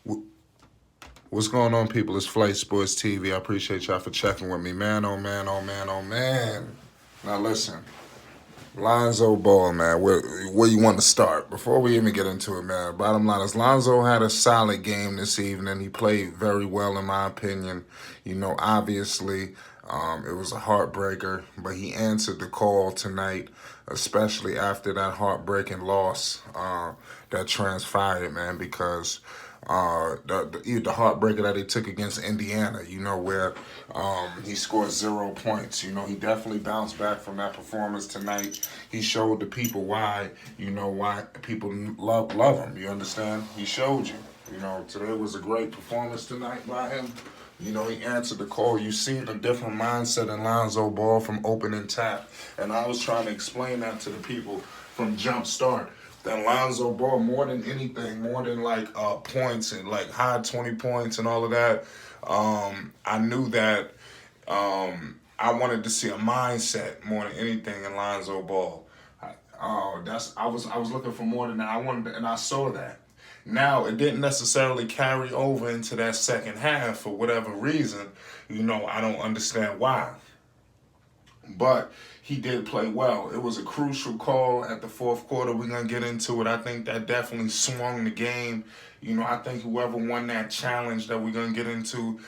Wh- What's going on, people? It's Flight Sports TV. I appreciate y'all for checking with me. Man, oh man, oh man, oh man. Now listen, Lonzo Ball, man, where you want to start? Before we even get into it, man, bottom line is Lonzo had a solid game this evening. He played very well, in my opinion. Obviously, it was a heartbreaker, but he answered the call tonight, especially after that heartbreaking loss that transpired, man, because the heartbreaker that he took against Indiana, where he scored 0 points. He definitely bounced back from that performance tonight. He showed the people why people love him. You understand? He showed you. Today was a great performance tonight by him. He answered the call. You seen a different mindset in Lonzo Ball from opening tap. And I was trying to explain that to the people from jump start. That Lonzo Ball, more than anything, more than like points and like high 20 points and all of that, I knew that I wanted to see a mindset more than anything in Lonzo Ball. I was looking for more than that. And I saw that. Now it didn't necessarily carry over into that second half for whatever reason. I don't understand why. But he did play well. It was a crucial call at the fourth quarter. We're going to get into it. I think that definitely swung the game. I think whoever won that challenge that we're going to get into,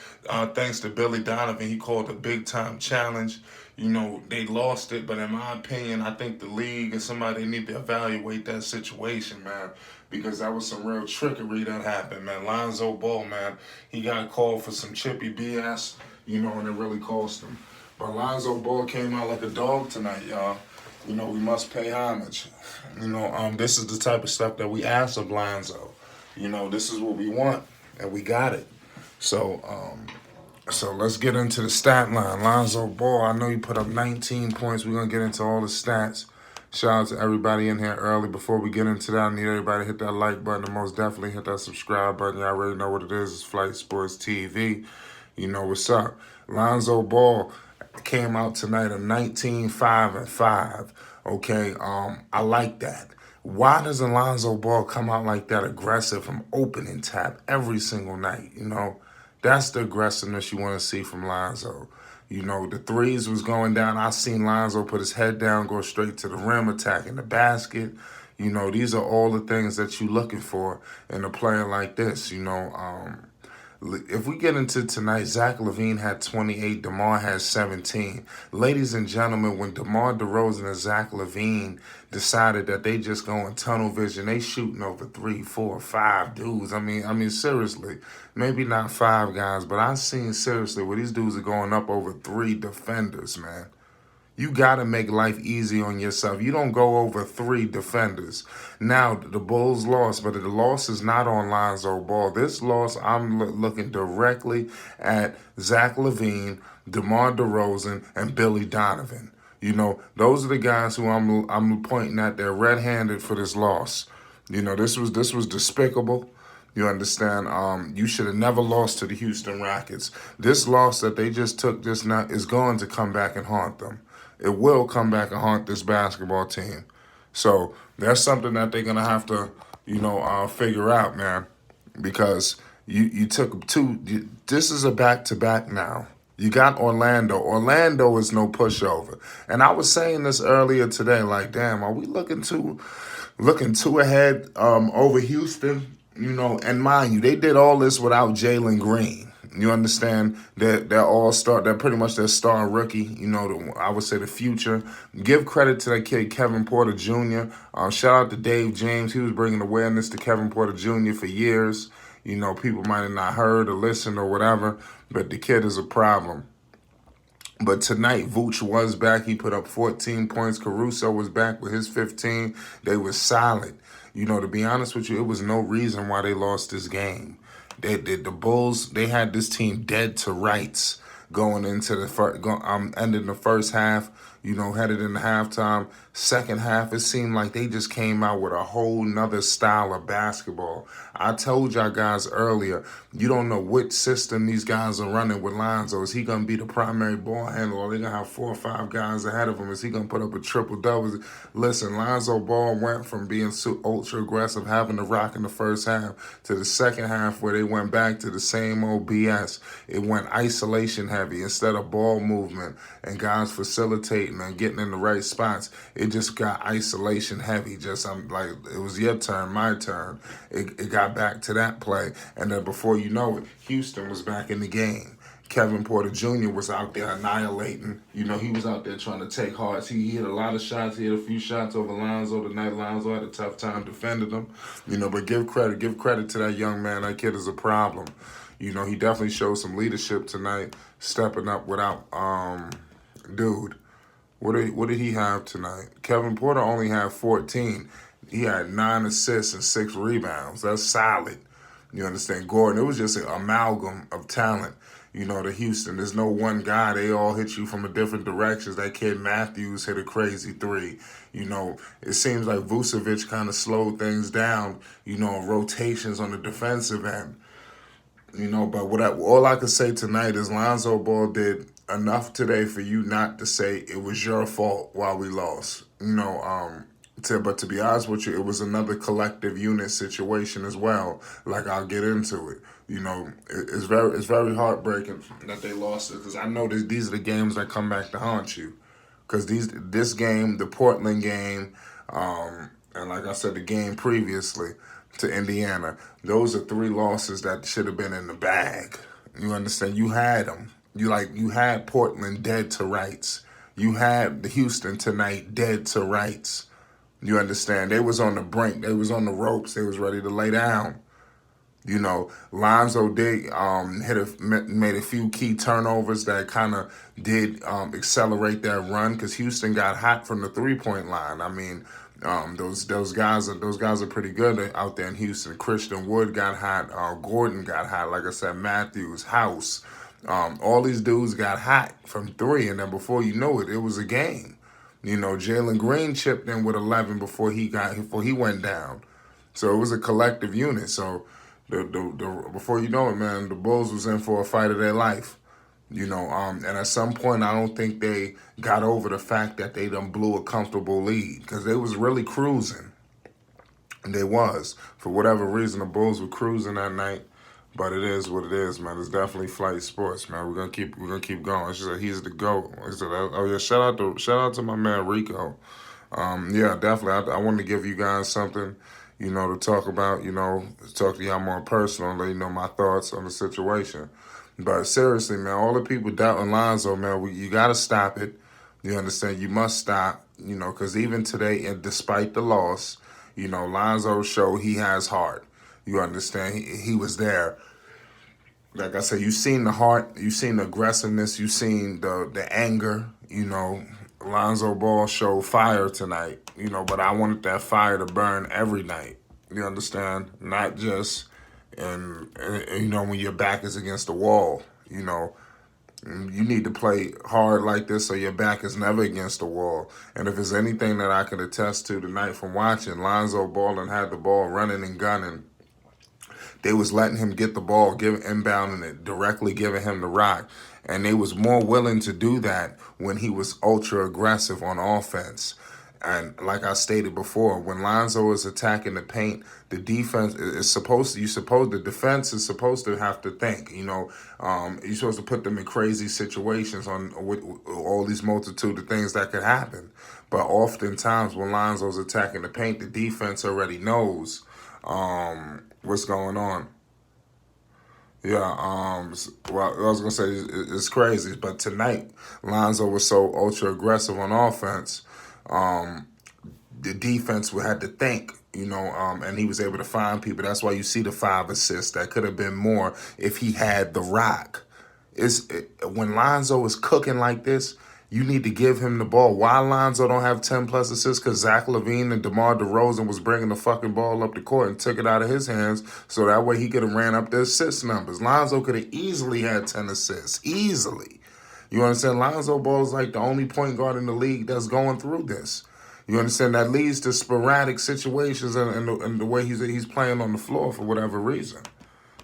thanks to Billy Donovan, he called a big time challenge. They lost it, but in my opinion, I think the league and somebody need to evaluate that situation, man, because that was some real trickery that happened, man. Lonzo Ball, man, he got called for some chippy BS, and it really cost him. But Lonzo Ball came out like a dog tonight, y'all. We must pay homage. This is the type of stuff that we ask of Lonzo. This is what we want, and we got it. So let's get into the stat line. Lonzo Ball, I know he put up 19 points. We're gonna get into all the stats. Shout out to everybody in here early. Before we get into that, I need everybody to hit that like button and most definitely hit that subscribe button. Y'all already know what it is. It's Flight Sports TV. You know what's up. Lonzo Ball came out tonight a 19-5-5. Okay, I like that. Why does Lonzo Ball come out like that aggressive from opening tap every single night? That's the aggressiveness you want to see from Lonzo. The threes was going down. I seen Lonzo put his head down, go straight to the rim, attacking the basket. These are all the things that you're looking for in a player like this. If we get into tonight, Zach LaVine had 28, DeMar has 17. Ladies and gentlemen, when DeMar DeRozan and Zach LaVine decided that they just go in tunnel vision, they shooting over 3, 4, 5 dudes. I mean, seriously, maybe not 5 guys, but I've seen seriously where these dudes are going up over 3 defenders, man. You got to make life easy on yourself. You don't go over 3 defenders. Now, the Bulls lost, but the loss is not on Lonzo Ball. This loss, I'm looking directly at Zach LaVine, DeMar DeRozan, and Billy Donovan. Those are the guys who I'm pointing at. They're red-handed for this loss. This was despicable. You understand? You should have never lost to the Houston Rockets. This loss that they just took just now is going to come back and haunt them. It will come back and haunt this basketball team. So that's something that they're gonna have to, figure out, man. Because you took 2. This is a back-to-back now. You got Orlando. Orlando is no pushover. And I was saying this earlier today, like, damn, are we looking too ahead over Houston? And mind you, they did all this without Jalen Green. You understand that they're all star. They're pretty much their star rookie. I would say the future. Give credit to that kid Kevin Porter Jr. Shout out to Dave James. He was bringing awareness to Kevin Porter Jr. for years. People might have not heard or listened or whatever, but the kid is a problem. But tonight, Vooch was back. He put up 14 points. Caruso was back with his 15. They were solid. To be honest with you, it was no reason why they lost this game. The Bulls, they had this team dead to rights going into the ending the first half. headed into halftime. Second half, it seemed like they just came out with a whole nother style of basketball. I told y'all guys earlier, you don't know which system these guys are running with Lonzo. Is he going to be the primary ball handler, or are they going to have 4 or 5 guys ahead of him? Is he going to put up a triple-double? Listen, Lonzo Ball went from being ultra-aggressive, having the rock in the first half, to the second half where they went back to the same old BS. It went isolation heavy instead of ball movement and guys facilitating and getting in the right spots. It just got isolation heavy. I'm like, it was your turn, my turn. It got back to that play. And then before you know it, Houston was back in the game. Kevin Porter Jr. was out there annihilating. He was out there trying to take hearts. He hit a lot of shots. He hit a few shots over Lonzo tonight. Lonzo had a tough time defending him. But give credit to that young man. That kid is a problem. He definitely showed some leadership tonight, stepping up without, dude. What did he have tonight? Kevin Porter only had 14. He had 9 assists and 6 rebounds. That's solid. You understand? Gordon, it was just an amalgam of talent. To Houston, there's no one guy. They all hit you from a different directions. That kid Matthews hit a crazy 3. It seems like Vucevic kind of slowed things down, rotations on the defensive end. But all I could say tonight is Lonzo Ball did enough today for you not to say it was your fault while we lost. But to be honest with you, it was another collective unit situation as well. Like, I'll get into it. It's very heartbreaking that they lost it, because I know these are the games that come back to haunt you. Because this game, the Portland game, and like I said, the game previously to Indiana, those are 3 losses that should have been in the bag. You understand? You had them. You had Portland dead to rights. You had the Houston tonight dead to rights. You understand? They was on the brink. They was on the ropes. They was ready to lay down. Lonzo did made a few key turnovers that kind of did accelerate that run, because Houston got hot from the 3-point line. I mean, those guys are pretty good out there in Houston. Christian Wood got hot. Gordon got hot. Like I said, Matthews, House, all these dudes got hot from 3, and then before you know it, it was a game. Jalen Green chipped in with 11 before he went down. So it was a collective unit. So before you know it, man, the Bulls was in for a fight of their life. And at some point, I don't think they got over the fact that they done blew a comfortable lead, because they was really cruising. And they was. For whatever reason, the Bulls were cruising that night. But it is what it is, man. It's definitely flight sports, man. We're gonna keep going. She said he's the GOAT. I said, oh yeah, shout out to my man Rico. Yeah, definitely. I wanted to give you guys something, to talk about, talk to y'all more personal, let you know my thoughts on the situation. But seriously, man, all the people doubting Lonzo, man, you gotta stop it. You understand? You must stop, because even today, and despite the loss, Lonzo showed he has heart. You understand? He was there. Like I said, you seen the heart, you seen the aggressiveness, you seen the anger. Lonzo Ball showed fire tonight. But I wanted that fire to burn every night. You understand? Not just when your back is against the wall. You need to play hard like this so your back is never against the wall. And if there's anything that I can attest to tonight from watching, Lonzo Ball and had the ball running and gunning. They was letting him get the ball, inbounding it, directly giving him the rock. And they was more willing to do that when he was ultra aggressive on offense. And like I stated before, when Lonzo is attacking the paint, the defense is the defense is supposed to have to think. You're supposed to put them in crazy situations with all these multitude of things that could happen. But oftentimes when Lonzo's attacking the paint, the defense already knows what's going on. Yeah, well, I was going to say it's crazy, but tonight, Lonzo was so ultra aggressive on offense, the defense had to think, and he was able to find people. That's why you see the 5 assists. That could have been more if he had the rock. When Lonzo is cooking like this, you need to give him the ball. Why Lonzo don't have 10-plus assists? Because Zach LaVine and DeMar DeRozan was bringing the fucking ball up the court and took it out of his hands, so that way he could have ran up the assist numbers. Lonzo could have easily had 10 assists. Easily. You understand? Lonzo Ball is like the only point guard in the league that's going through this. You understand? That leads to sporadic situations and the way he's playing on the floor for whatever reason.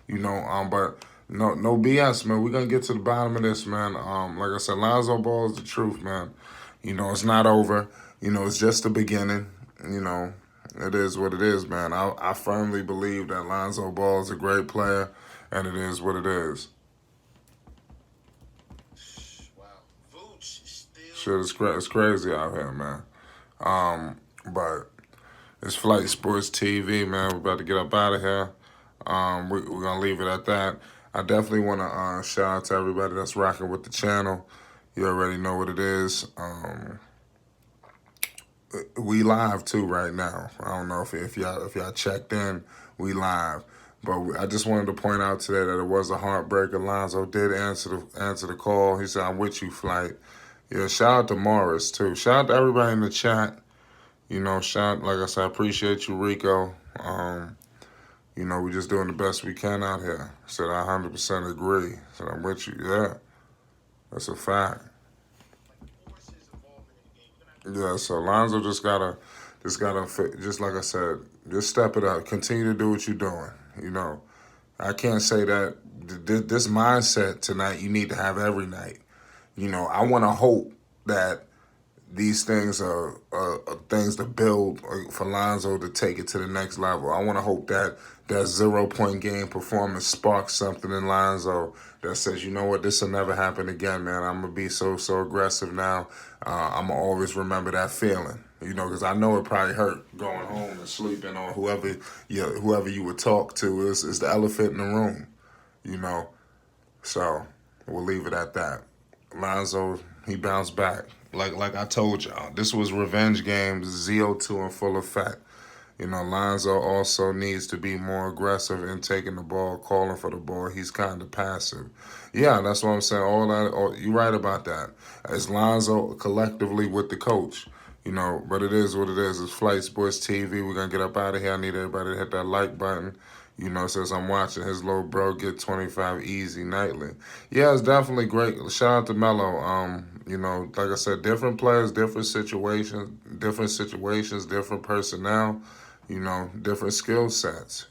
But no BS, man. We're gonna get to the bottom of this, man. Like I said, Lonzo Ball is the truth, man. It's not over. It's just the beginning. It is what it is, man. I firmly believe that Lonzo Ball is a great player, and it is what it is. Shit, it's crazy out here, man. But it's Flight Sports TV, man. We're about to get up out of here. We're going to leave it at that. I definitely want to shout out to everybody that's rocking with the channel. You already know what it is. We live, too, right now. I don't know if y'all checked in. We live. But I just wanted to point out today that it was a heartbreaker. Lonzo did answer the call. He said, "I'm with you, Flight." Yeah, shout out to Morris, too. Shout out to everybody in the chat. Like I said, I appreciate you, Rico. We're just doing the best we can out here. Said I 100% agree. Said I'm with you. Yeah, that's a fact. Yeah, so Lonzo just gotta, just like I said, just step it up. Continue to do what you're doing. I can't say that this mindset tonight you need to have every night. I want to hope that these things are things to build for Lonzo to take it to the next level. I want to hope that 0-point game performance sparks something in Lonzo that says, you know what, this will never happen again, man. I'm going to be so aggressive now. I'm going to always remember that feeling, because I know it probably hurt going home and sleeping on whoever you would talk to is the elephant in the room, So we'll leave it at that. Lonzo, he bounced back. Like I told y'all, this was revenge games, ZO2 in full effect. Lonzo also needs to be more aggressive in taking the ball, calling for the ball. He's kind of passive. Yeah, that's what I'm saying. You're right about that. It's Lonzo collectively with the coach. But it is what it is. It's Flight Sports TV. We're going to get up out of here. I need everybody to hit that like button. Says I'm watching his little bro get 25 easy nightly. Yeah, it's definitely great. Shout out to Melo. Like I said, different players, different situations, different personnel, different skill sets,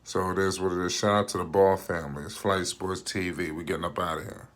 So it is what it is. Shout out to the Ball family. It's Flight Sports TV. We're getting up out of here.